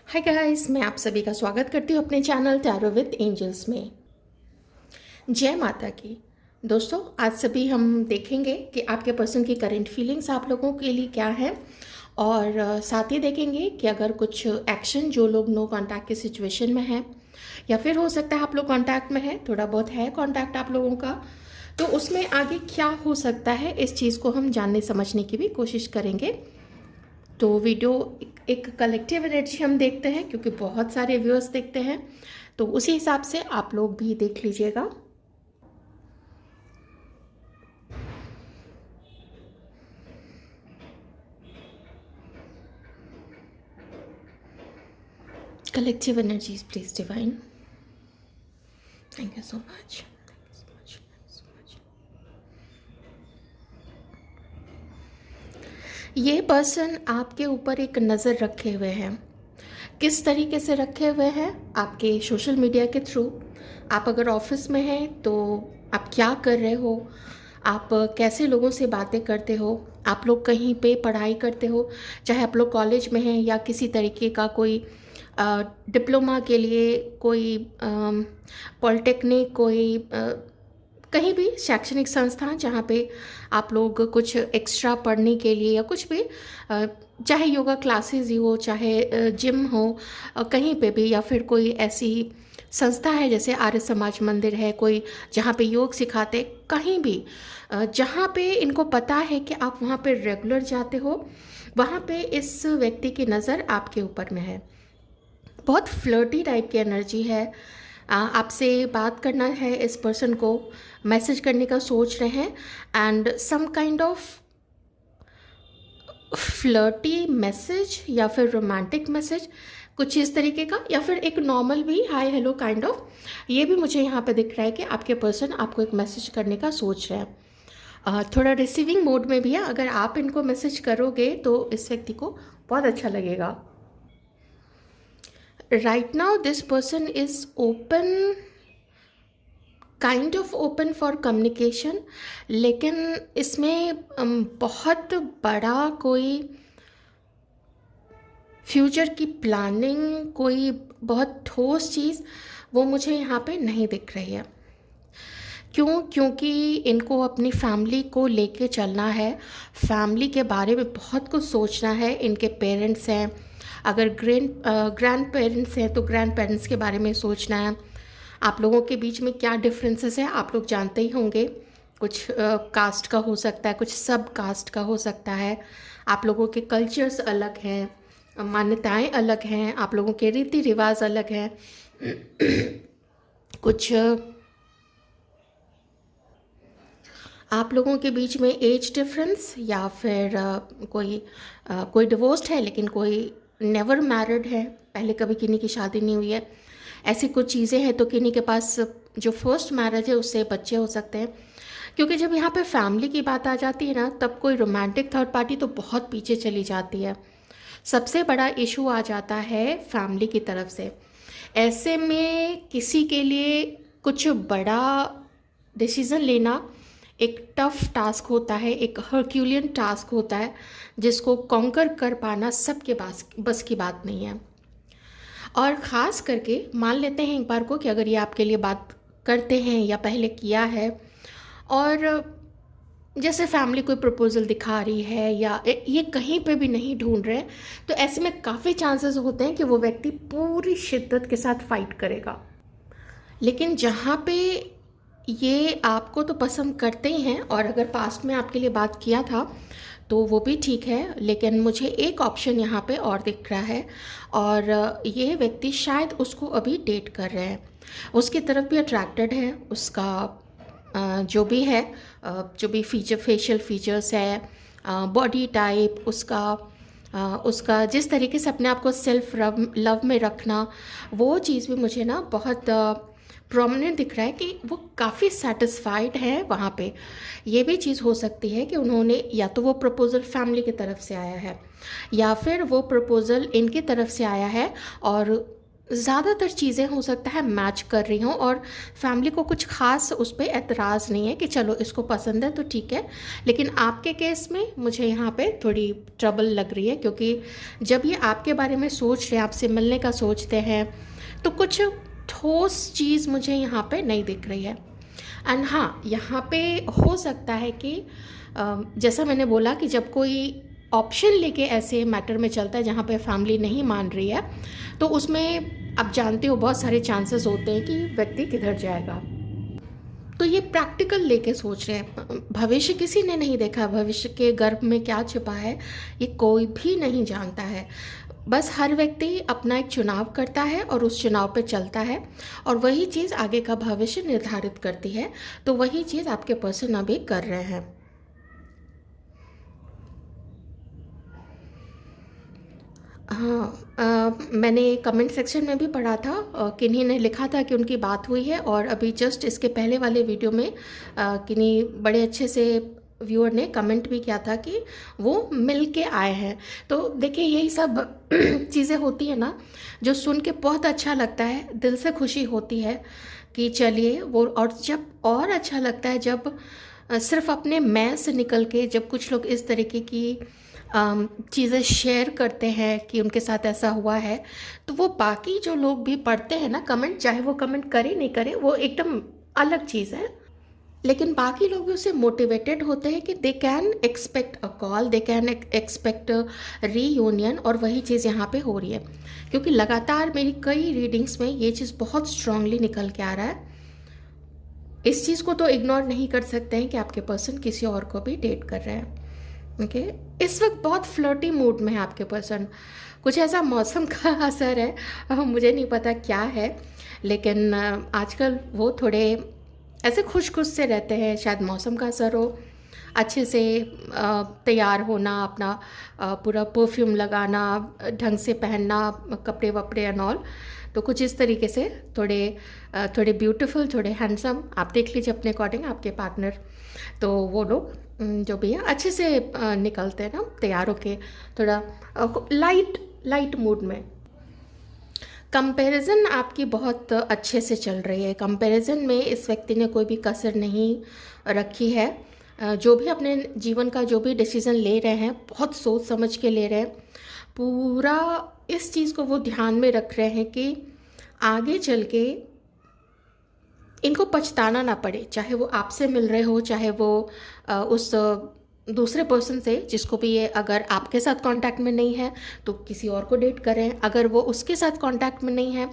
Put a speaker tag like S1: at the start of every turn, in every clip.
S1: Hi guys, मैं आप सभी का स्वागत करती हूँ अपने चैनल टैरो विद एंजल्स में। जय माता की। दोस्तों, आज सभी हम देखेंगे कि आपके पर्सन की करंट फीलिंग्स आप लोगों के लिए क्या है और साथ ही देखेंगे कि अगर कुछ एक्शन जो लोग नो कांटेक्ट की सिचुएशन में है या फिर हो सकता है आप लोग कांटेक्ट में है, थोड़ा बहुत है कांटेक्ट आप लोगों का, तो उसमें आगे क्या हो सकता है इस चीज़ को हम जानने समझने की भी कोशिश करेंगे। तो वीडियो एक कलेक्टिव एनर्जी हम देखते हैं क्योंकि बहुत सारे व्यूअर्स देखते हैं, तो उसी हिसाब से आप लोग भी देख लीजिएगा। Collective energies please divine. Thank you so much. ये पर्सन आपके ऊपर एक नज़र रखे हुए हैं। किस तरीके से रखे हुए हैं? आपके सोशल मीडिया के थ्रू। आप अगर ऑफिस में हैं तो आप क्या कर रहे हो, आप कैसे लोगों से बातें करते हो, आप लोग कहीं पे पढ़ाई करते हो, चाहे आप लोग कॉलेज में हैं या किसी तरीके का कोई डिप्लोमा के लिए कोई पॉलिटेक्निक, कोई कहीं भी शैक्षणिक संस्थान जहाँ पे आप लोग कुछ एक्स्ट्रा पढ़ने के लिए या कुछ भी, चाहे योगा क्लासेस ही हो, चाहे जिम हो, कहीं पे भी, या फिर कोई ऐसी संस्था है जैसे आर्य समाज मंदिर है कोई जहाँ पे योग सिखाते, कहीं भी जहाँ पे इनको पता है कि आप वहाँ पे रेगुलर जाते हो, वहाँ पे इस व्यक्ति की नज़र आपके ऊपर में है। बहुत फ्लर्टी टाइप की एनर्जी है। आपसे बात करना है, इस पर्सन को मैसेज करने का सोच रहे हैं, and some kind of flirty message या फिर रोमांटिक मैसेज, कुछ इस तरीके का, या फिर एक नॉर्मल भी हाय हेलो काइंड ऑफ, ये भी मुझे यहाँ पे दिख रहा है कि आपके पर्सन आपको एक मैसेज करने का सोच रहे हैं। थोड़ा रिसीविंग मोड में भी है। अगर आप इनको मैसेज करोगे तो इस व्यक्ति को बहुत अच्छा लगेगा। Right now this person is open, kind of open for communication, लेकिन इसमें बहुत बड़ा कोई फ्यूचर की प्लानिंग, कोई बहुत ठोस चीज़ वो मुझे यहाँ पे नहीं दिख रही है। क्यों? क्योंकि इनको अपनी फैमिली को लेके चलना है, फैमिली के बारे में बहुत कुछ सोचना है। इनके पेरेंट्स हैं, अगर ग्रैंड पेरेंट्स हैं तो ग्रैंड पेरेंट्स के बारे में सोचना है। आप लोगों के बीच में क्या डिफरेंसेस हैं आप लोग जानते ही होंगे। कुछ कास्ट का हो सकता है, कुछ सब कास्ट का हो सकता है। आप लोगों के कल्चर्स अलग हैं, मान्यताएं अलग हैं, आप लोगों के रीति रिवाज अलग हैं। कुछ आप लोगों के बीच में एज डिफरेंस, या फिर कोई डिवोर्स्ड है लेकिन कोई नेवर मैरिड है, पहले कभी किन्हीं की शादी नहीं हुई है, ऐसी कुछ चीज़ें हैं। तो किन्हीं के पास जो फर्स्ट मैरिज है उससे बच्चे हो सकते हैं। क्योंकि जब यहाँ पे फैमिली की बात आ जाती है ना, तब कोई रोमांटिक थर्ड पार्टी तो बहुत पीछे चली जाती है। सबसे बड़ा इशू आ जाता है फैमिली की तरफ से। ऐसे में किसी के लिए कुछ बड़ा डिसीज़न लेना एक टफ टास्क होता है, एक हर्क्यूलियन टास्क होता है, जिसको कॉन्कर कर पाना सबके बस की बात नहीं है। और ख़ास करके मान लेते हैं एक बार को कि अगर ये आपके लिए बात करते हैं या पहले किया है, और जैसे फैमिली कोई प्रपोजल दिखा रही है या ये कहीं पे भी नहीं ढूंढ रहे हैं, तो ऐसे में काफ़ी चांसेस होते हैं कि वो व्यक्ति पूरी शिद्दत के साथ फाइट करेगा। लेकिन जहाँ पे ये आपको तो पसंद करते ही हैं, और अगर पास्ट में आपके लिए बात किया था तो वो भी ठीक है, लेकिन मुझे एक ऑप्शन यहाँ पे और दिख रहा है, और ये व्यक्ति शायद उसको अभी डेट कर रहे हैं, उसकी तरफ भी अट्रैक्टेड है। उसका जो भी है, जो भी फेशियल फीचर्स है, बॉडी टाइप, उसका जिस तरीके से अपने आप को सेल्फ लव में रखना, वो चीज़ भी मुझे ना बहुत प्रोमिनेंट दिख रहा है कि वो काफ़ी सेटिस्फाइड है वहाँ पे। ये भी चीज़ हो सकती है कि उन्होंने, या तो वो प्रपोज़ल फैमिली की तरफ से आया है या फिर वो प्रपोज़ल इनकी तरफ से आया है, और ज़्यादातर चीज़ें हो सकता है मैच कर रही हों और फैमिली को कुछ ख़ास उस पे एतराज़ नहीं है कि चलो इसको पसंद है तो ठीक है। लेकिन आपके केस में मुझे यहाँ पे थोड़ी ट्रबल लग रही है, क्योंकि जब ये आपके बारे में सोच रहे हैं, आपसे मिलने का सोचते हैं, तो कुछ ठोस चीज़ मुझे यहाँ पे नहीं दिख रही है। एंड हाँ, यहाँ पे हो सकता है कि जैसा मैंने बोला कि जब कोई ऑप्शन लेके ऐसे मैटर में चलता है जहाँ पे फैमिली नहीं मान रही है, तो उसमें आप जानते हो बहुत सारे चांसेस होते हैं कि व्यक्ति किधर जाएगा। तो ये प्रैक्टिकल लेके सोच रहे हैं। भविष्य किसी ने नहीं देखा, भविष्य के गर्भ में क्या छिपा है ये कोई भी नहीं जानता है। बस हर व्यक्ति अपना एक चुनाव करता है और उस चुनाव पे चलता है, और वही चीज़ आगे का भविष्य निर्धारित करती है। तो वही चीज़ आपके पर्सन अभी कर रहे हैं। हाँ, मैंने कमेंट सेक्शन में भी पढ़ा था, किन्हीं ने लिखा था कि उनकी बात हुई है, और अभी जस्ट इसके पहले वाले वीडियो में किन्हीं बड़े अच्छे से व्यूअर ने कमेंट भी किया था कि वो मिल के आए हैं। तो देखिए, यही सब चीज़ें होती है ना, जो सुन के बहुत अच्छा लगता है, दिल से खुशी होती है कि चलिए वो, और जब और अच्छा लगता है जब सिर्फ अपने मैं से निकल के जब कुछ लोग इस तरीके की चीज़ें शेयर करते हैं कि उनके साथ ऐसा हुआ है, तो वो बाकी जो लोग भी पढ़ते हैं ना कमेंट, चाहे वो कमेंट करे नहीं करे, वो एकदम अलग चीज़ है। लेकिन बाकी लोग भी उससे मोटिवेटेड होते हैं कि they can expect a call, they can expect reunion, और वही चीज़ यहाँ पे हो रही है। क्योंकि लगातार मेरी कई रीडिंग्स में ये चीज़ बहुत स्ट्रांगली निकल के आ रहा है। इस चीज़ को तो इग्नोर नहीं कर सकते हैं कि आपके पर्सन किसी और को भी डेट कर रहे हैं। ओके, इस वक्त बहुत फ्लर्टी मूड में है आपके पर्सन। कुछ ऐसा मौसम का असर है, मुझे नहीं पता क्या है, लेकिन आजकल वो थोड़े ऐसे खुश खुश से रहते हैं। शायद मौसम का असर हो, अच्छे से तैयार होना, अपना पूरा परफ्यूम लगाना, ढंग से पहनना, कपड़े वपड़े एंड ऑल। तो कुछ इस तरीके से थोड़े ब्यूटीफुल, थोड़े हैंडसम, आप देख लीजिए अपने अकॉर्डिंग आपके पार्टनर। तो वो लोग जो भी है अच्छे से निकलते हैं ना तैयार होके, थोड़ा लाइट मूड में। कंपैरिजन आपकी बहुत अच्छे से चल रही है। कंपैरिजन में इस व्यक्ति ने कोई भी कसर नहीं रखी है। जो भी अपने जीवन का जो भी डिसीज़न ले रहे हैं, बहुत सोच समझ के ले रहे हैं। पूरा इस चीज़ को वो ध्यान में रख रहे हैं कि आगे चल के इनको पछताना ना पड़े, चाहे वो आपसे मिल रहे हो, चाहे वो उस दूसरे पर्सन से, जिसको भी ये, अगर आपके साथ कांटेक्ट में नहीं है तो किसी और को डेट कर रहे हैं, अगर वो उसके साथ कांटेक्ट में नहीं है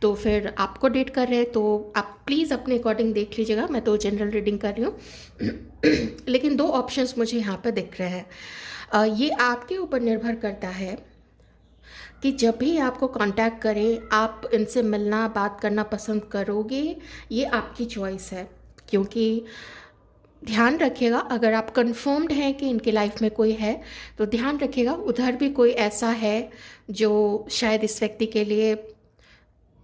S1: तो फिर आपको डेट कर रहे हैं। तो आप प्लीज़ अपने अकॉर्डिंग देख लीजिएगा, मैं तो जनरल रीडिंग कर रही हूँ। लेकिन दो ऑप्शंस मुझे यहाँ पर दिख रहे हैं। ये आपके ऊपर निर्भर करता है कि जब भी आपको कांटेक्ट करें, आप इनसे मिलना, बात करना पसंद करोगे, ये आपकी चॉइस है। क्योंकि ध्यान रखिएगा, अगर आप कंफर्म्ड हैं कि इनकी लाइफ में कोई है, तो ध्यान रखिएगा उधर भी कोई ऐसा है जो शायद इस व्यक्ति के लिए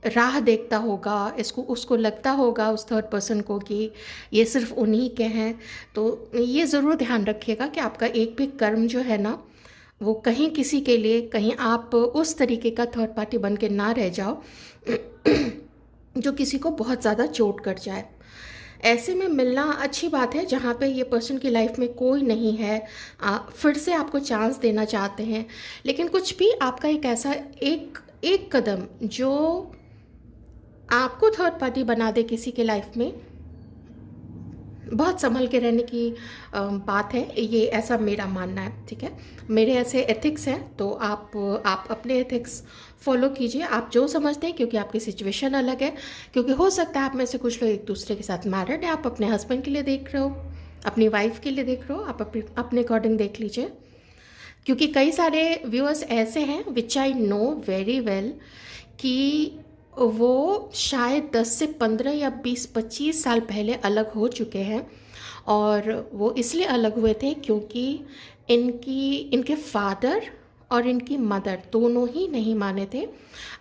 S1: राह देखता होगा, इसको उसको लगता होगा उस थर्ड पर्सन को कि ये सिर्फ उन्हीं के हैं। तो ये ज़रूर ध्यान रखिएगा कि आपका एक भी कर्म जो है ना, वो कहीं किसी के लिए, कहीं आप उस तरीके का थर्ड पार्टी बन के ना रह जाओ जो किसी को बहुत ज़्यादा चोट कर जाए। ऐसे में मिलना अच्छी बात है जहाँ पे ये पर्सन की लाइफ में कोई नहीं है, फिर से आपको चांस देना चाहते हैं। लेकिन कुछ भी आपका एक ऐसा एक कदम जो आपको थर्ड पार्टी बना दे किसी के लाइफ में, बहुत संभल के रहने की बात है ये, ऐसा मेरा मानना है। ठीक है, मेरे ऐसे एथिक्स हैं, तो आप अपने एथिक्स फॉलो कीजिए, आप जो समझते हैं, क्योंकि आपकी सिचुएशन अलग है। क्योंकि हो सकता है आप में से कुछ लोग एक दूसरे के साथ मैरिड है, आप अपने हस्बैंड के लिए देख रहे हो, अपनी वाइफ के लिए देख रहे हो, आप अपने अकॉर्डिंग देख लीजिए। क्योंकि कई सारे व्यूअर्स ऐसे हैं विच आई नो वेरी वेल कि वो शायद 10 से 15 या 20-25 साल पहले अलग हो चुके हैं, और वो इसलिए अलग हुए थे क्योंकि इनके फादर और इनकी मदर दोनों ही नहीं माने थे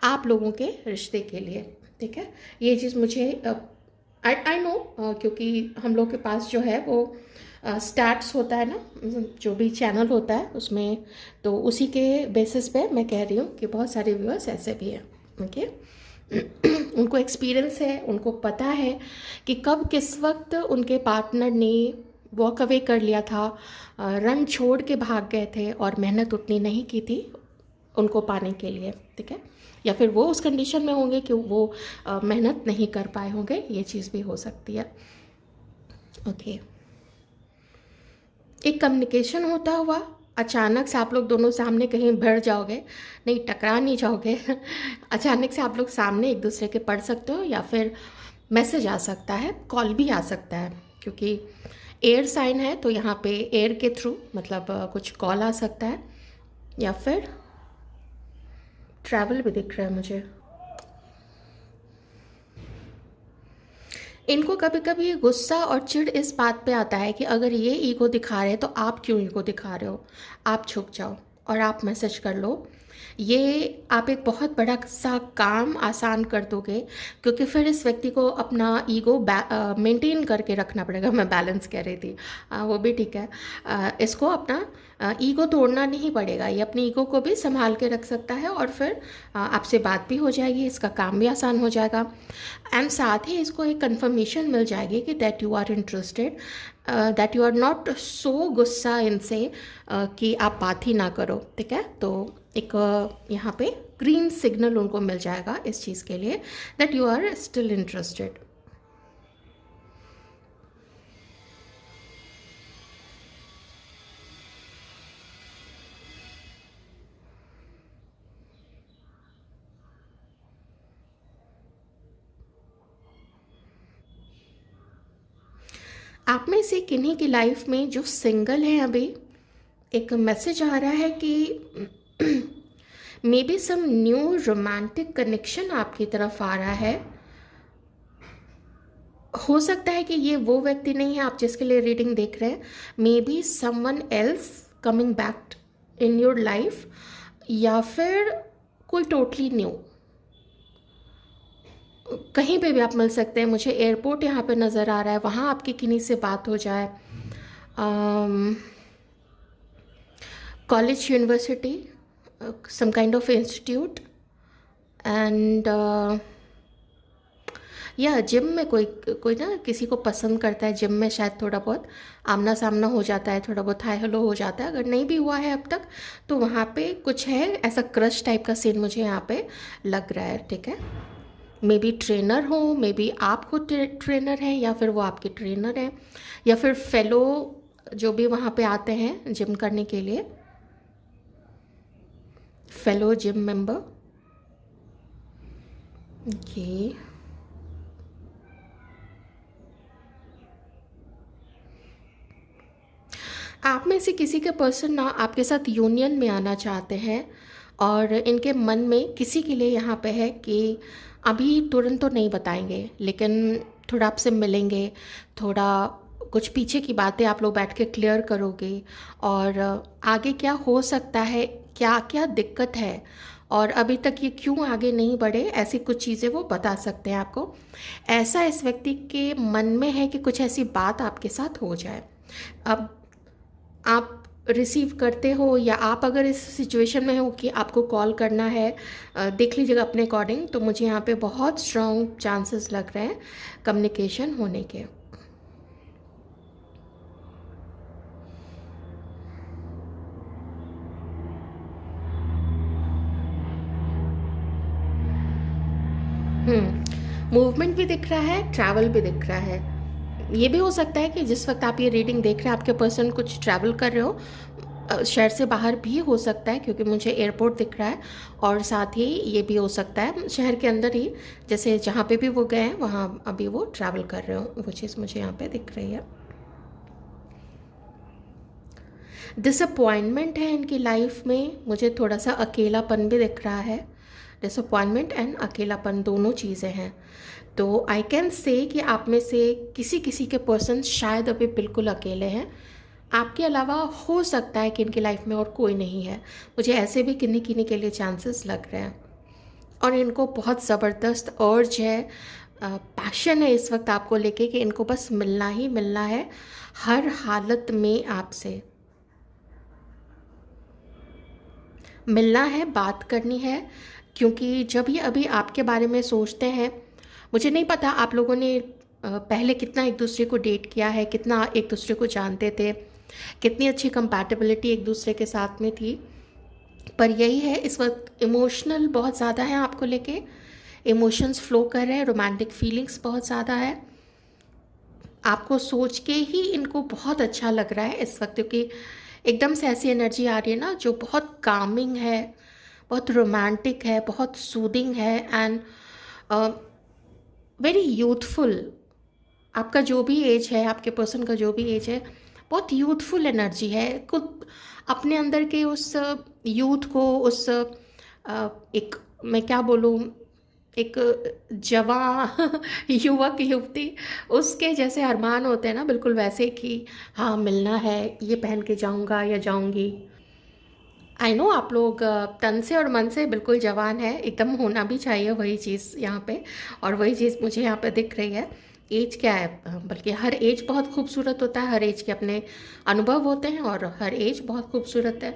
S1: आप लोगों के रिश्ते के लिए। ठीक है, ये चीज़ मुझे आई नो, क्योंकि हम लोग के पास जो है वो स्टैट्स होता है ना, जो भी चैनल होता है उसमें, तो उसी के बेसिस पे मैं कह रही हूँ कि बहुत सारे व्यूअर्स ऐसे भी हैं। ओके। उनको एक्सपीरियंस है, उनको पता है कि कब किस वक्त उनके पार्टनर ने वॉक अवे कर लिया था, रन छोड़ के भाग गए थे और मेहनत उतनी नहीं की थी उनको पाने के लिए, ठीक है। या फिर वो उस कंडीशन में होंगे कि वो मेहनत नहीं कर पाए होंगे, ये चीज़ भी हो सकती है। ओके। एक कम्युनिकेशन होता हुआ अचानक से आप लोग दोनों सामने कहीं भिड़ जाओगे, नहीं टकरा नहीं जाओगे। अचानक से आप लोग सामने एक दूसरे के पढ़ सकते हो, या फिर मैसेज आ सकता है, कॉल भी आ सकता है, क्योंकि एयर साइन है तो यहाँ पे एयर के थ्रू मतलब कुछ कॉल आ सकता है, या फिर ट्रैवल भी दिख रहा है मुझे। इनको कभी कभी गुस्सा और चिढ़ इस बात पे आता है कि अगर ये ईगो दिखा रहे हैं तो आप क्यों ईगो दिखा रहे हो, आप छुप जाओ और आप मैसेज कर लो। ये आप एक बहुत बड़ा सा काम आसान कर दोगे, क्योंकि फिर इस व्यक्ति को अपना ईगो मेंटेन करके रखना पड़ेगा। मैं बैलेंस कह रही थी, वो भी ठीक है। इसको अपना ईगो तोड़ना नहीं पड़ेगा, ये अपनी ईगो को भी संभाल के रख सकता है, और फिर आपसे बात भी हो जाएगी, इसका काम भी आसान हो जाएगा। एंड साथ ही इसको एक कंफर्मेशन मिल जाएगी कि that you are interested, that you are not so गुस्सा इनसे कि आप बात ही ना करो, ठीक है। तो एक यहाँ पे ग्रीन सिग्नल उनको मिल जाएगा इस चीज़ के लिए, that you are still interested. आप में से किन्हीं की लाइफ में जो सिंगल हैं अभी, एक मैसेज आ रहा है कि maybe some new romantic connection आपकी तरफ आ रहा है। हो सकता है कि ये वो व्यक्ति नहीं है आप जिसके लिए रीडिंग देख रहे हैं, may be someone else coming back in your life, या फिर कोई टोटली न्यू। कहीं पे भी आप मिल सकते हैं। मुझे एयरपोर्ट यहाँ पे नज़र आ रहा है, वहाँ आपकी किन्हीं से बात हो जाए, college, university, some kind of institute, and या जिम में कोई कोई ना किसी को पसंद करता है, जिम में शायद थोड़ा बहुत आमना सामना हो जाता है, थोड़ा बहुत हाई हेलो हो जाता है। अगर नहीं भी हुआ है अब तक तो वहाँ पे कुछ है, ऐसा क्रश टाइप का सीन मुझे यहाँ पे लग रहा है, ठीक है। मे बी ट्रेनर हो, मे बी आप खुद ट्रेनर हैं, या फिर वो आपके ट्रेनर हैं, या फिर फेलो जो भी वहाँ पे आते हैं जिम करने के लिए, फेलो जिम मेंबर। ओके। आप में से किसी के पर्सन ना आपके साथ यूनियन में आना चाहते हैं, और इनके मन में किसी के लिए यहाँ पे है कि अभी तुरंत तो नहीं बताएंगे, लेकिन थोड़ा आपसे मिलेंगे, थोड़ा कुछ पीछे की बातें आप लोग बैठ के क्लियर करोगे, और आगे क्या हो सकता है, क्या क्या दिक्कत है, और अभी तक ये क्यों आगे नहीं बढ़े, ऐसी कुछ चीज़ें वो बता सकते हैं आपको। ऐसा इस व्यक्ति के मन में है कि कुछ ऐसी बात आपके साथ हो जाए। अब आप रिसीव करते हो, या आप अगर इस सिचुएशन में हो कि आपको कॉल करना है, देख लीजिएगा अपने अकॉर्डिंग। तो मुझे यहाँ पे बहुत स्ट्रॉन्ग चांसेस लग रहे हैं कम्युनिकेशन होने के। मूवमेंट भी दिख रहा है, ट्रैवल भी दिख रहा है। ये भी हो सकता है कि जिस वक्त आप ये रीडिंग देख रहे हैं आपके पर्सन कुछ ट्रैवल कर रहे हो, शहर से बाहर भी हो सकता है, क्योंकि मुझे एयरपोर्ट दिख रहा है, और साथ ही ये भी हो सकता है शहर के अंदर ही, जैसे जहाँ पे भी वो गए हैं वहाँ अभी वो ट्रैवल कर रहे हो, वो चीज़ मुझे यहाँ पे दिख रही है। डिसअपॉइंटमेंट है इनकी लाइफ में, मुझे थोड़ा सा अकेलापन भी दिख रहा है। डिसअपॉइंटमेंट एंड अकेलापन दोनों चीज़ें हैं। तो आई कैन से कि आप में से किसी किसी के पर्सन शायद अभी बिल्कुल अकेले हैं, आपके अलावा हो सकता है कि इनकी लाइफ में और कोई नहीं है। मुझे ऐसे भी किन्हीं किन्हीं के लिए चांसेस लग रहे हैं, और इनको बहुत ज़बरदस्त अर्ज है, पैशन है इस वक्त आपको लेके कि इनको बस मिलना ही मिलना है हर हालत में आपसे। मिलना है, बात करनी है, क्योंकि जब ये अभी आपके बारे में सोचते हैं, मुझे नहीं पता आप लोगों ने पहले कितना एक दूसरे को डेट किया है, कितना एक दूसरे को जानते थे, कितनी अच्छी कंपैटिबिलिटी एक दूसरे के साथ में थी। पर यही है, इस वक्त इमोशनल बहुत ज़्यादा है आपको लेके, इमोशंस फ्लो कर रहे हैं, रोमांटिक फीलिंग्स बहुत ज़्यादा है। आपको सोच के ही इनको बहुत अच्छा लग रहा है इस वक्त, क्योंकि एकदम से ऐसी एनर्जी आ रही है ना जो बहुत कामिंग है, बहुत रोमांटिक है, बहुत सूदिंग है, एंड वेरी यूथफुल। आपका जो भी एज है, आपके पर्सन का जो भी एज है, बहुत यूथफुल एनर्जी है। खुद अपने अंदर के उस यूथ को, उस एक, मैं क्या बोलूँ, एक जवान युवक युवती, उसके जैसे अरमान होते हैं ना, बिल्कुल वैसे कि हाँ मिलना है, ये पहन के जाऊंगा या जाऊंगी। आई नो आप लोग तन से और मन से बिल्कुल जवान है, एकदम होना भी चाहिए वही चीज़ यहाँ पे, और वही चीज़ मुझे यहाँ पे दिख रही है। एज क्या है, बल्कि हर एज बहुत खूबसूरत होता है, हर एज के अपने अनुभव होते हैं, और हर एज बहुत खूबसूरत है।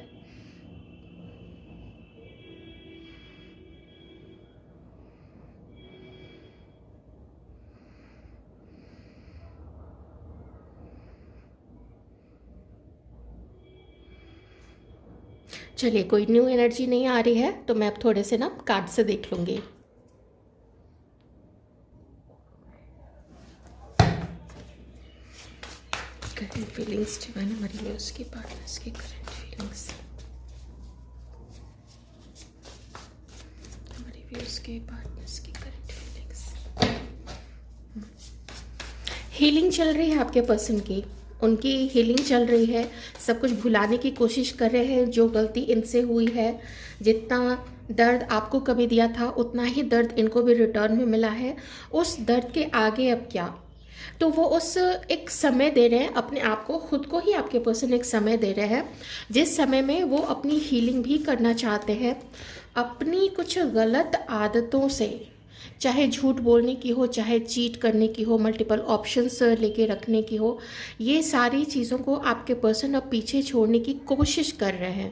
S1: चलिए, कोई न्यू एनर्जी नहीं आ रही है तो मैं अब थोड़े से ना कार्ड से देख लूँगी। करंट फीलिंग्स डिवाइन हमारी व्यूअर्स की, पार्टनर्स की करंट फीलिंग्स, हमारी व्यूअर्स के पार्टनर्स की करंट फीलिंग्स। हीलिंग चल रही है आपके पर्सन की, उनकी हीलिंग चल रही है, सब कुछ भुलाने की कोशिश कर रहे हैं जो गलती इनसे हुई है। जितना दर्द आपको कभी दिया था उतना ही दर्द इनको भी रिटर्न में मिला है। उस दर्द के आगे अब क्या, तो वो उस एक समय दे रहे हैं अपने आप को, खुद को ही आपके पर्सन एक समय दे रहे हैं जिस समय में वो अपनी हीलिंग भी करना चाहते हैं। अपनी कुछ गलत आदतों से, चाहे झूठ बोलने की हो, चाहे चीट करने की हो, मल्टीपल ऑप्शंस लेके रखने की हो, ये सारी चीज़ों को आपके पर्सन अब पीछे छोड़ने की कोशिश कर रहे हैं।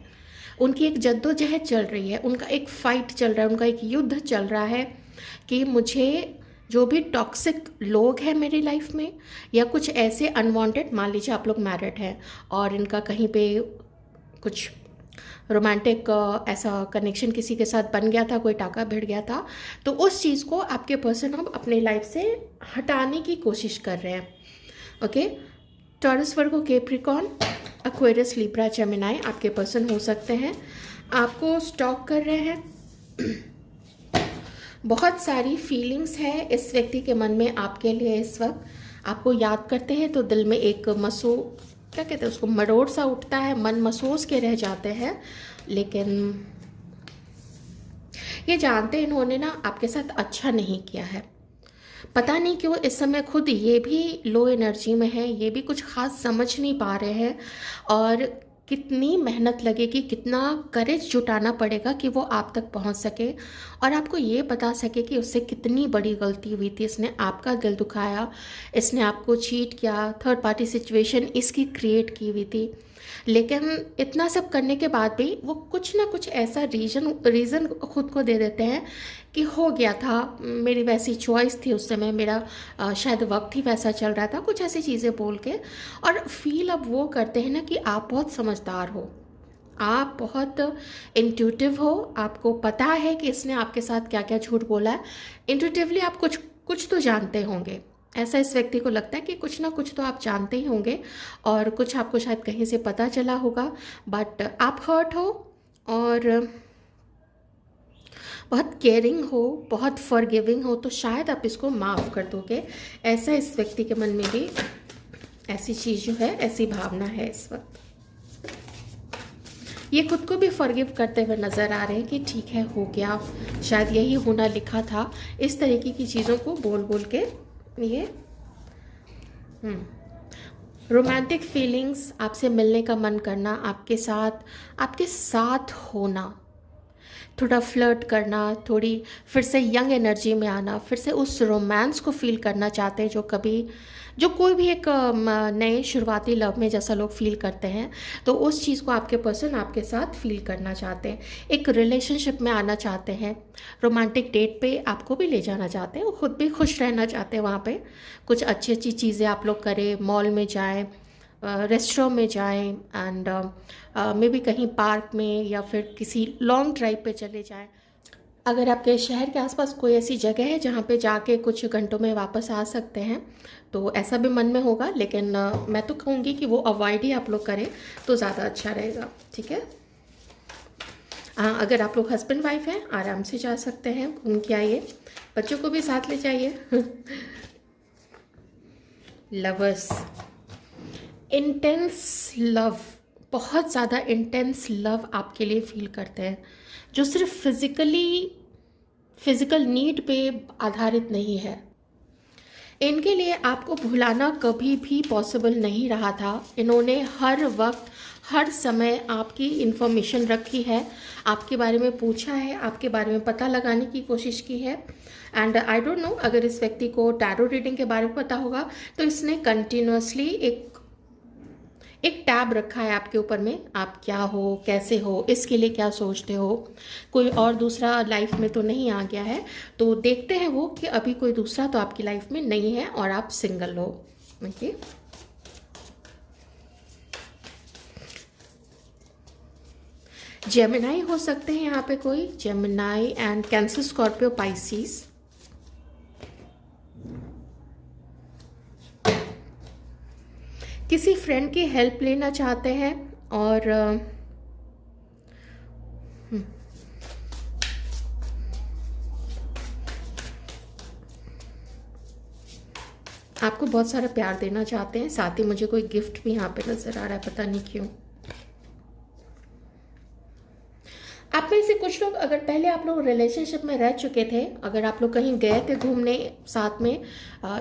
S1: उनकी एक जद्दोजहद चल रही है, उनका एक फाइट चल रहा है, उनका एक युद्ध चल रहा है कि मुझे जो भी टॉक्सिक लोग हैं मेरी लाइफ में, या कुछ ऐसे अनवांटेड, मान लीजिए आप लोग मैरिड हैं और इनका कहीं पे कुछ रोमांटिक ऐसा कनेक्शन किसी के साथ बन गया था, कोई टाका भिड़ गया था, तो उस चीज़ को आपके पर्सन अब अपने लाइफ से हटाने की कोशिश कर रहे हैं। ओके, टॉरस, वर्गो, कैप्रिकॉर्न, एक्वेरियस, लिब्रा, जेमिनी आपके पर्सन हो सकते हैं। आपको स्टॉक कर रहे हैं, बहुत सारी फीलिंग्स है इस व्यक्ति के मन में आपके लिए इस वक्त। आपको याद करते हैं तो दिल में एक क्या कहते हैं उसको, मरोड़ सा उठता है, मन महसूस के रह जाते हैं। लेकिन ये जानते इन्होंने ना आपके साथ अच्छा नहीं किया है, पता नहीं क्यों इस समय खुद ये भी लो एनर्जी में है, ये भी कुछ खास समझ नहीं पा रहे हैं, और कितनी मेहनत लगेगी, कितना करेज जुटाना पड़ेगा कि वो आप तक पहुंच सके और आपको ये बता सके कि उससे कितनी बड़ी गलती हुई थी, इसने आपका दिल दुखाया, इसने आपको चीट किया, थर्ड पार्टी सिचुएशन इसकी क्रिएट की हुई थी। लेकिन इतना सब करने के बाद भी वो कुछ ना कुछ ऐसा रीज़न खुद को दे देते हैं कि हो गया था, मेरी वैसी चॉइस थी उस समय, मेरा शायद वक्त ही वैसा चल रहा था, कुछ ऐसी चीज़ें बोल के। और फील अब वो करते हैं ना कि आप बहुत समझदार हो, आप बहुत इंट्यूटिव हो, आपको पता है कि इसने आपके साथ क्या क्या झूठ बोला है। इंट्यूटिवली आप कुछ कुछ तो जानते होंगे, ऐसा इस व्यक्ति को लगता है कि कुछ ना कुछ तो आप जानते ही होंगे, और कुछ आपको शायद कहीं से पता चला होगा। बट आप हर्ट हो और बहुत केयरिंग हो, बहुत फॉरगिविंग हो, तो शायद आप इसको माफ़ कर दोगे। ऐसा इस व्यक्ति के मन में भी ऐसी चीज़ जो है, ऐसी भावना है इस वक्त। ये खुद को भी फॉरगिव करते हुए नज़र आ रहे हैं कि ठीक है, हो गया, शायद यही होना लिखा था। इस तरीके की चीज़ों को बोल बोल के ये रोमांटिक फीलिंग्स, आपसे मिलने का मन करना, आपके साथ होना, थोड़ा फ्लर्ट करना, थोड़ी फिर से यंग एनर्जी में आना, फिर से उस रोमांस को फील करना चाहते हैं जो कोई भी एक नए शुरुआती लव में जैसा लोग फील करते हैं, तो उस चीज़ को आपके पर्सन आपके साथ फील करना चाहते हैं। एक रिलेशनशिप में आना चाहते हैं, रोमांटिक डेट पे आपको भी ले जाना चाहते हैं, वो खुद भी खुश रहना चाहते हैं वहाँ पे। कुछ अच्छी अच्छी चीज़ें आप लोग करें, मॉल में जाएं, रेस्टोरेंट में जाएं, एंड मे बी कहीं पार्क में या फिर किसी लॉन्ग ड्राइव पे चले जाएं। अगर आपके शहर के आसपास कोई ऐसी जगह है जहाँ पे जाके कुछ घंटों में वापस आ सकते हैं, तो ऐसा भी मन में होगा, लेकिन मैं तो कहूँगी कि वो अवॉइड ही आप लोग करें तो ज़्यादा अच्छा रहेगा। ठीक है। हाँ, अगर आप लोग हस्बैंड वाइफ हैं, आराम से जा सकते हैं, घूम के आइए, बच्चों को भी साथ ले जाइए। लवर्स, इंटेंस लव, बहुत ज़्यादा इंटेंस लव आपके लिए फील करते हैं, जो सिर्फ फिज़िकल नीड पे आधारित नहीं है। इनके लिए आपको भुलाना कभी भी पॉसिबल नहीं रहा था। इन्होंने हर वक्त हर समय आपकी इन्फॉर्मेशन रखी है, आपके बारे में पूछा है, आपके बारे में पता लगाने की कोशिश की है। एंड आई डोंट नो, अगर इस व्यक्ति को टैरो रीडिंग के बारे में पता होगा तो इसने कंटिन्यूसली एक टैब रखा है आपके ऊपर में, आप क्या हो, कैसे हो, इसके लिए क्या सोचते हो, कोई और दूसरा लाइफ में तो नहीं आ गया है। तो देखते हैं वो कि अभी कोई दूसरा तो आपकी लाइफ में नहीं है और आप सिंगल हो। ओके, जेमिनाई हो सकते हैं यहाँ पे कोई, Gemini and cancer, Scorpio, Pisces. किसी फ्रेंड की हेल्प लेना चाहते हैं और आपको बहुत सारा प्यार देना चाहते हैं, साथ ही मुझे कोई गिफ्ट भी यहाँ पे नज़र आ रहा है, पता नहीं क्यों। आप में से कुछ लोग, अगर पहले आप लोग रिलेशनशिप में रह चुके थे, अगर आप लोग कहीं गए थे घूमने साथ में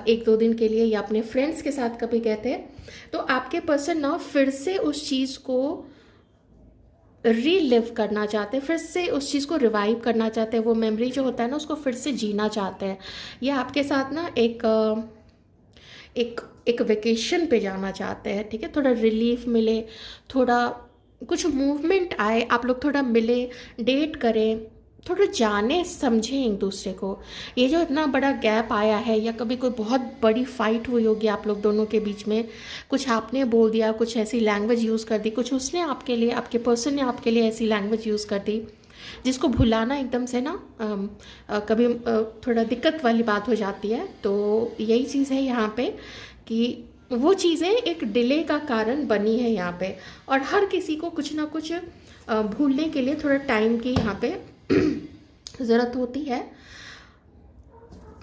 S1: 1-2 दिन के लिए, या अपने फ्रेंड्स के साथ कभी गए थे, तो आपके पर्सन ना फिर से उस चीज़ को रीलिव करना चाहते हैं, फिर से उस चीज़ को रिवाइव करना चाहते हैं। वो मेमोरी जो होता है ना, उसको फिर से जीना चाहते हैं, या आपके साथ ना एक वेकेशन पे जाना चाहते हैं। ठीक है, थोड़ा रिलीफ मिले, थोड़ा कुछ मूवमेंट आए, आप लोग थोड़ा मिले, डेट करें, थोड़ा जाने समझें एक दूसरे को। ये जो इतना बड़ा गैप आया है, या कभी कोई बहुत बड़ी फाइट हुई होगी आप लोग दोनों के बीच में, कुछ आपने बोल दिया, कुछ ऐसी लैंग्वेज यूज़ कर दी, कुछ उसने आपके लिए, आपके पर्सन ने आपके लिए ऐसी लैंग्वेज यूज़ कर दी, जिसको भुलाना एकदम से ना कभी थोड़ा दिक्कत वाली बात हो जाती है। तो यही चीज़ है यहाँ पे कि वो चीज़ें एक डिले का कारण बनी है यहाँ पे, और हर किसी को कुछ ना कुछ भूलने के लिए थोड़ा टाइम की यहाँ पे ज़रूरत होती है।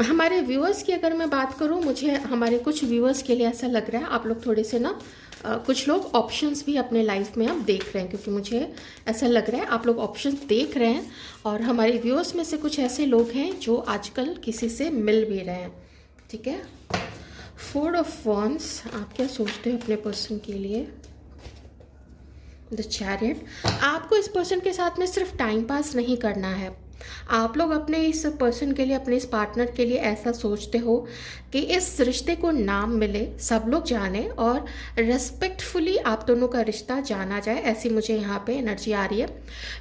S1: हमारे व्यूअर्स की अगर मैं बात करूँ, मुझे हमारे कुछ व्यूअर्स के लिए ऐसा लग रहा है आप लोग थोड़े से ना कुछ लोग ऑप्शंस भी अपने लाइफ में अब देख रहे हैं, क्योंकि मुझे ऐसा लग रहा है आप लोग ऑप्शंस देख रहे हैं, और हमारे व्यूअर्स में से कुछ ऐसे लोग हैं जो आजकल किसी से मिल भी रहे हैं। ठीक है, 4 ऑफ वॉन्ड्स, आप क्या सोचते हो अपने पर्सन के लिए? द चैरियट, आपको इस पर्सन के साथ में सिर्फ टाइम पास नहीं करना है, आप लोग अपने इस पर्सन के लिए, अपने इस पार्टनर के लिए ऐसा सोचते हो कि इस रिश्ते को नाम मिले, सब लोग जाने, और रेस्पेक्टफुली आप दोनों का रिश्ता जाना जाए। ऐसी मुझे यहाँ पे एनर्जी आ रही है,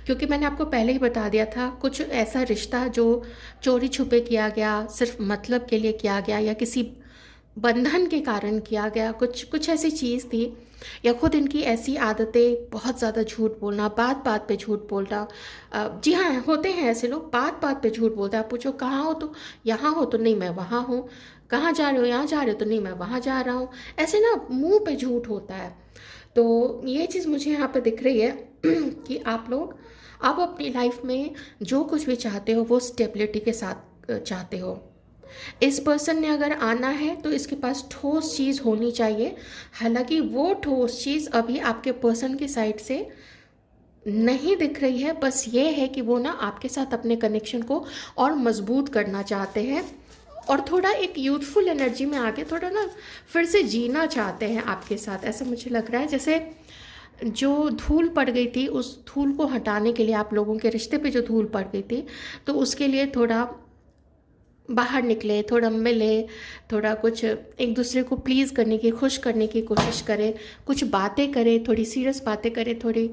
S1: क्योंकि मैंने आपको पहले ही बता दिया था, कुछ ऐसा रिश्ता जो चोरी छुपे किया गया, सिर्फ मतलब के लिए किया गया, या किसी बंधन के कारण किया गया, कुछ ऐसी चीज़ थी, या खुद इनकी ऐसी आदतें, बहुत ज़्यादा झूठ बोलना, बात बात पे झूठ बोलना। जी हाँ, होते हैं ऐसे लोग, बात बात पे झूठ बोलते हैं। आप पूछो कहाँ हो तो यहाँ हो, तो नहीं मैं वहाँ हूँ, कहाँ जा रहे हो, यहाँ जा रहे हो, तो नहीं मैं वहाँ जा रहा हूँ। ऐसे ना मुंह पे झूठ होता है। तो ये चीज़ मुझे यहाँ पे दिख रही है कि आप लोग अब अपनी लाइफ में जो कुछ भी चाहते हो वो स्टेबिलिटी के साथ चाहते हो। इस पर्सन ने अगर आना है तो इसके पास ठोस चीज़ होनी चाहिए, हालांकि वो ठोस चीज़ अभी आपके पर्सन की साइड से नहीं दिख रही है। बस ये है कि वो ना आपके साथ अपने कनेक्शन को और मजबूत करना चाहते हैं, और थोड़ा एक यूथफुल एनर्जी में आके थोड़ा ना फिर से जीना चाहते हैं आपके साथ। ऐसा मुझे लग रहा है जैसे जो धूल पड़ गई थी उस धूल को हटाने के लिए, आप लोगों के रिश्ते पे जो धूल पड़ गई थी, तो उसके लिए थोड़ा बाहर निकले, थोड़ा मिले, थोड़ा कुछ एक दूसरे को प्लीज़ करने की, खुश करने की कोशिश करें, कुछ बातें करें, थोड़ी सीरियस बातें करें, थोड़ी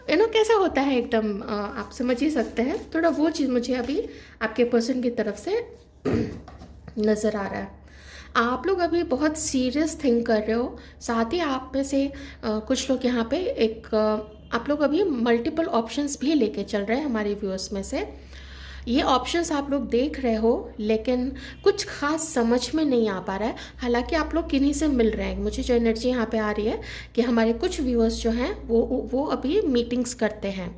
S1: कैसा होता है एकदम, आप समझ ही सकते हैं, थोड़ा वो चीज़ मुझे अभी आपके पर्सन की तरफ से नज़र आ रहा है। आप लोग अभी बहुत सीरियस थिंक कर रहे हो, साथ ही आप में से कुछ लोग यहाँ पे आप लोग अभी मल्टीपल ऑप्शंस भी लेके चल रहे हैं हमारे व्यूअर्स में से। ये ऑप्शंस आप लोग देख रहे हो, लेकिन कुछ खास समझ में नहीं आ पा रहा है। हालांकि आप लोग किन्हीं से मिल रहे हैं, मुझे जो एनर्जी यहाँ पे आ रही है कि हमारे कुछ व्यूअर्स जो हैं वो अभी मीटिंग्स करते हैं।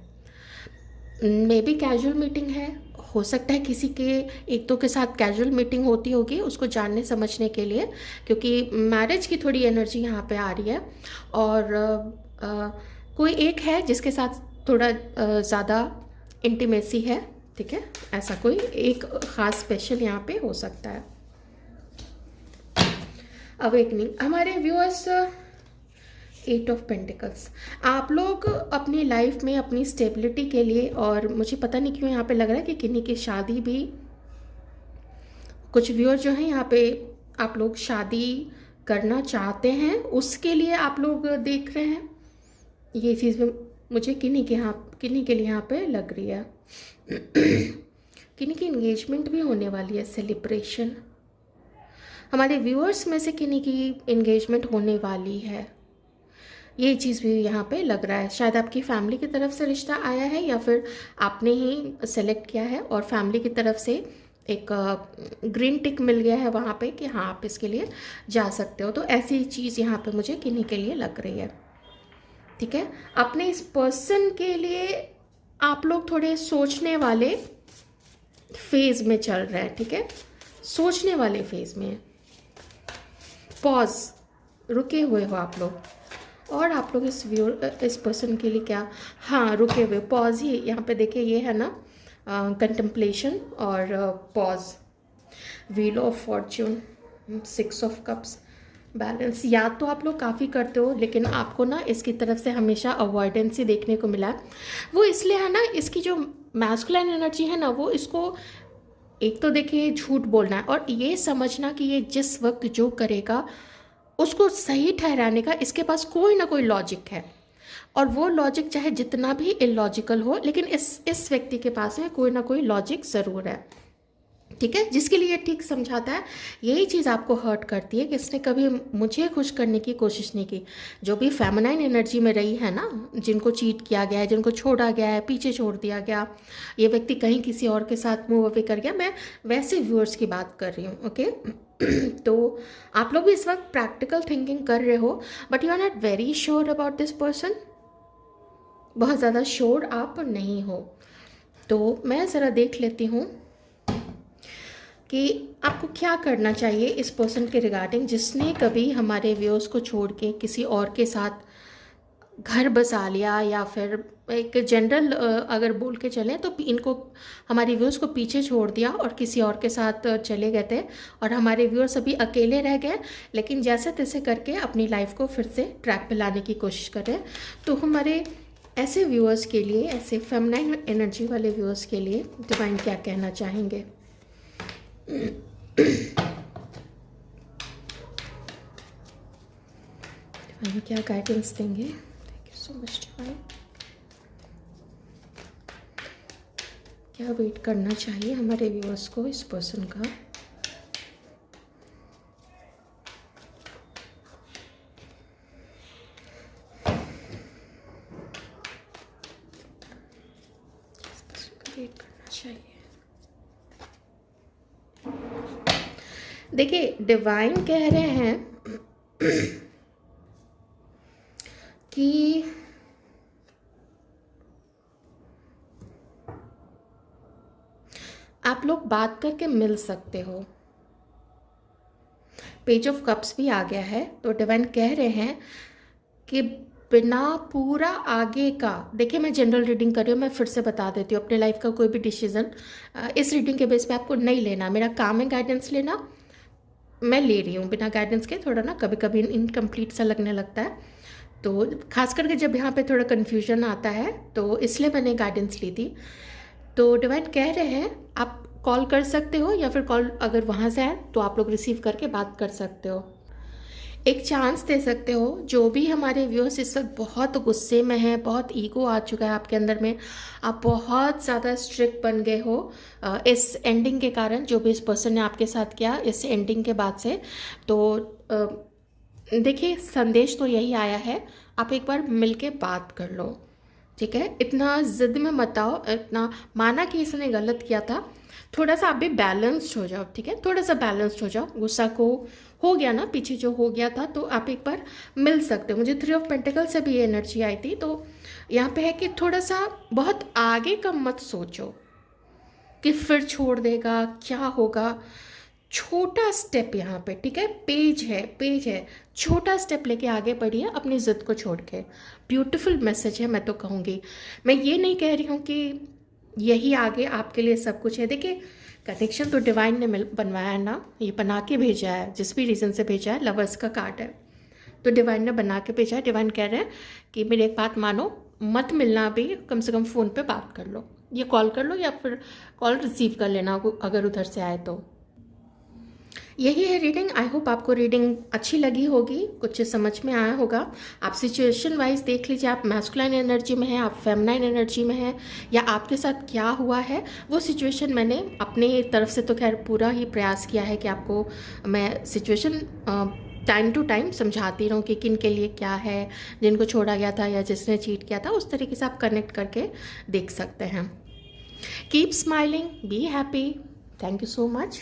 S1: मे बी कैजुअल मीटिंग है, हो सकता है किसी के एक दो के साथ कैजुअल मीटिंग होती होगी उसको जानने समझने के लिए, क्योंकि मैरिज की थोड़ी एनर्जी यहाँ पे आ रही है। और कोई एक है जिसके साथ थोड़ा ज़्यादा इंटीमेसी है, ठीक है, ऐसा कोई एक ख़ास स्पेशल यहाँ पे हो सकता है। अवेकनिंग, हमारे व्यूअर्स, 8 ऑफ पेंटिकल्स, आप लोग अपनी लाइफ में अपनी स्टेबिलिटी के लिए, और मुझे पता नहीं क्यों यहाँ पे लग रहा है कि किन्हीं की शादी भी, कुछ व्यूअर जो हैं यहाँ पे आप लोग शादी करना चाहते हैं, उसके लिए आप लोग देख रहे हैं। ये चीज़ मुझे किन्हीं के लिए यहाँ पे लग रही है। किन्हीं की इंगेजमेंट भी होने वाली है, सेलिब्रेशन। हमारे व्यूअर्स में से किन्हीं की इंगेजमेंट होने वाली है, ये चीज़ भी यहाँ पे लग रहा है। शायद आपकी फैमिली की तरफ से रिश्ता आया है, या फिर आपने ही सेलेक्ट किया है और फैमिली की तरफ से एक ग्रीन टिक मिल गया है वहाँ पे कि हाँ आप इसके लिए जा सकते हो। तो ऐसी चीज़ यहाँ पे मुझे किन्हीं के लिए लग रही है, ठीक है। अपने इस पर्सन के लिए आप लोग थोड़े सोचने वाले फेज़ में चल रहे हैं, ठीक है, सोचने वाले फेज़ में, पॉज, रुके हुए हो आप लोग। और आप लोग इस पर्सन के लिए क्या, हाँ रुके हुए, पॉज ही यहाँ पे देखिए, ये है ना कंटेम्पलेशन और pause. Wheel of Fortune, 6 of cups, balance. याद तो आप लोग काफ़ी करते हो, लेकिन आपको ना इसकी तरफ से हमेशा अवॉइडेंस ही देखने को मिला है। वो इसलिए है ना, इसकी जो मैस्कुलाइन एनर्जी है ना, वो इसको एक तो देखिए झूठ बोलना है, और ये समझना कि ये जिस वक्त जो करेगा उसको सही ठहराने का इसके पास कोई ना कोई लॉजिक है, और वो लॉजिक चाहे जितना भी इलॉजिकल हो, लेकिन इस व्यक्ति के पास में कोई ना कोई लॉजिक ज़रूर है, ठीक है, जिसके लिए ठीक समझाता है। यही चीज़ आपको हर्ट करती है कि इसने कभी मुझे खुश करने की कोशिश नहीं की। जो भी फेमिनाइन एनर्जी में रही है ना, जिनको चीट किया गया है, जिनको छोड़ा गया है, पीछे छोड़ दिया गया, ये व्यक्ति कहीं किसी और के साथ मूव अवे कर गया, मैं वैसे व्यूअर्स की बात कर रही हूँ, ओके। तो आप लोग भी इस वक्त प्रैक्टिकल थिंकिंग कर रहे हो, but you are not very sure about this person, बहुत ज़्यादा श्योर आप नहीं हो। तो मैं ज़रा देख लेती हूँ कि आपको क्या करना चाहिए इस पर्सन के रिगार्डिंग, जिसने कभी हमारे व्यूअर्स को छोड़ के किसी और के साथ घर बसा लिया, या फिर एक जनरल अगर बोल के चलें तो इनको, हमारे व्यूअर्स को पीछे छोड़ दिया और किसी और के साथ चले गए थे, और हमारे व्यूअर्स अभी अकेले रह गए, लेकिन जैसे तैसे करके अपनी लाइफ को फिर से ट्रैक पे लाने की कोशिश कर रहे हैं। तो हमारे ऐसे व्यूअर्स के लिए, ऐसे फेमिनाइन एनर्जी वाले व्यूअर्स के लिए डिवाइन क्या कहना चाहेंगे? डिवाइन क्या गाइडेंस देंगे? Thank you so much divine. क्या वेट करना चाहिए हमारे व्यूअर्स को इस पर्सन का? इस पर्सन का वेट करना चाहिए। देखिए डिवाइन कह रहे हैं कि आप लोग बात करके मिल सकते हो। पेज ऑफ कप्स भी आ गया है, तो डिवाइन कह रहे हैं कि बिना पूरा आगे का, देखिए मैं जनरल रीडिंग कर रही हूँ, मैं फिर से बता देती हूँ, अपने लाइफ का कोई भी डिसीजन इस रीडिंग के बेस पे आपको नहीं लेना। मेरा काम है गाइडेंस लेना, मैं ले रही हूँ बिना गाइडेंस के, थोड़ा ना कभी कभी इनकम्प्लीट सा लगने लगता है। तो खास करके जब यहाँ पे थोड़ा कन्फ्यूजन आता है तो इसलिए मैंने गाइडेंस ली थी। तो डिवाइन कह रहे हैं आप कॉल कर सकते हो, या फिर कॉल अगर वहाँ से आए तो आप लोग रिसीव करके बात कर सकते हो। एक चांस दे सकते हो। जो भी हमारे व्यूअर्स इस वक्त बहुत गुस्से में हैं, बहुत ईगो आ चुका है आपके अंदर में, आप बहुत ज़्यादा स्ट्रिक्ट बन गए हो इस एंडिंग के कारण, जो भी इस पर्सन ने आपके साथ किया इस एंडिंग के बाद से। तो देखिए संदेश तो यही आया है, आप एक बार मिल के बात कर लो, ठीक है। इतना ज़िद में मत आओ, इतना माना कि इसने गलत किया था, थोड़ा सा आप भी बैलेंस्ड हो जाओ, ठीक है। थोड़ा सा बैलेंस्ड हो जाओ, गुस्सा को हो गया ना पीछे जो हो गया था, तो आप एक बार मिल सकते हो। मुझे 3 ऑफ पेंटिकल से भी ये एनर्जी आई थी। तो यहाँ पे है कि थोड़ा सा बहुत आगे का मत सोचो कि फिर छोड़ देगा क्या होगा। छोटा स्टेप यहाँ पे, ठीक है, पेज है, छोटा स्टेप लेके आगे बढ़िए अपनी ज़िद को छोड़ के। ब्यूटीफुल मैसेज है, मैं तो कहूँगी। मैं ये नहीं कह रही हूँ कि यही आगे आपके लिए सब कुछ है। देखिए कनेक्शन तो डिवाइन ने बनवाया है ना, ये बना के भेजा है, जिस भी रीज़न से भेजा है। लवर्स का कार्ड है तो डिवाइन ने बना के भेजा है। डिवाइन कह रहे हैं कि मेरी एक बात मानो, मत मिलना अभी, कम से कम फ़ोन पे बात कर लो, ये कॉल कर लो, या फिर कॉल रिसीव कर लेना अगर उधर से आए तो। यही है रीडिंग। आई होप आपको रीडिंग अच्छी लगी होगी, कुछ समझ में आया होगा। आप सिचुएशन वाइज देख लीजिए, आप मैस्कुलाइन एनर्जी में हैं, आप फेमिनाइन एनर्जी में हैं, या आपके साथ क्या हुआ है वो सिचुएशन। मैंने अपने तरफ से तो खैर पूरा ही प्रयास किया है कि आपको मैं सिचुएशन टाइम टू टाइम समझाती रहूँ कि किन के लिए क्या है, जिनको छोड़ा गया था या जिसने चीट किया था, उस तरीके से आप कनेक्ट करके देख सकते हैं। Keep smiling, be happy. Thank you so much.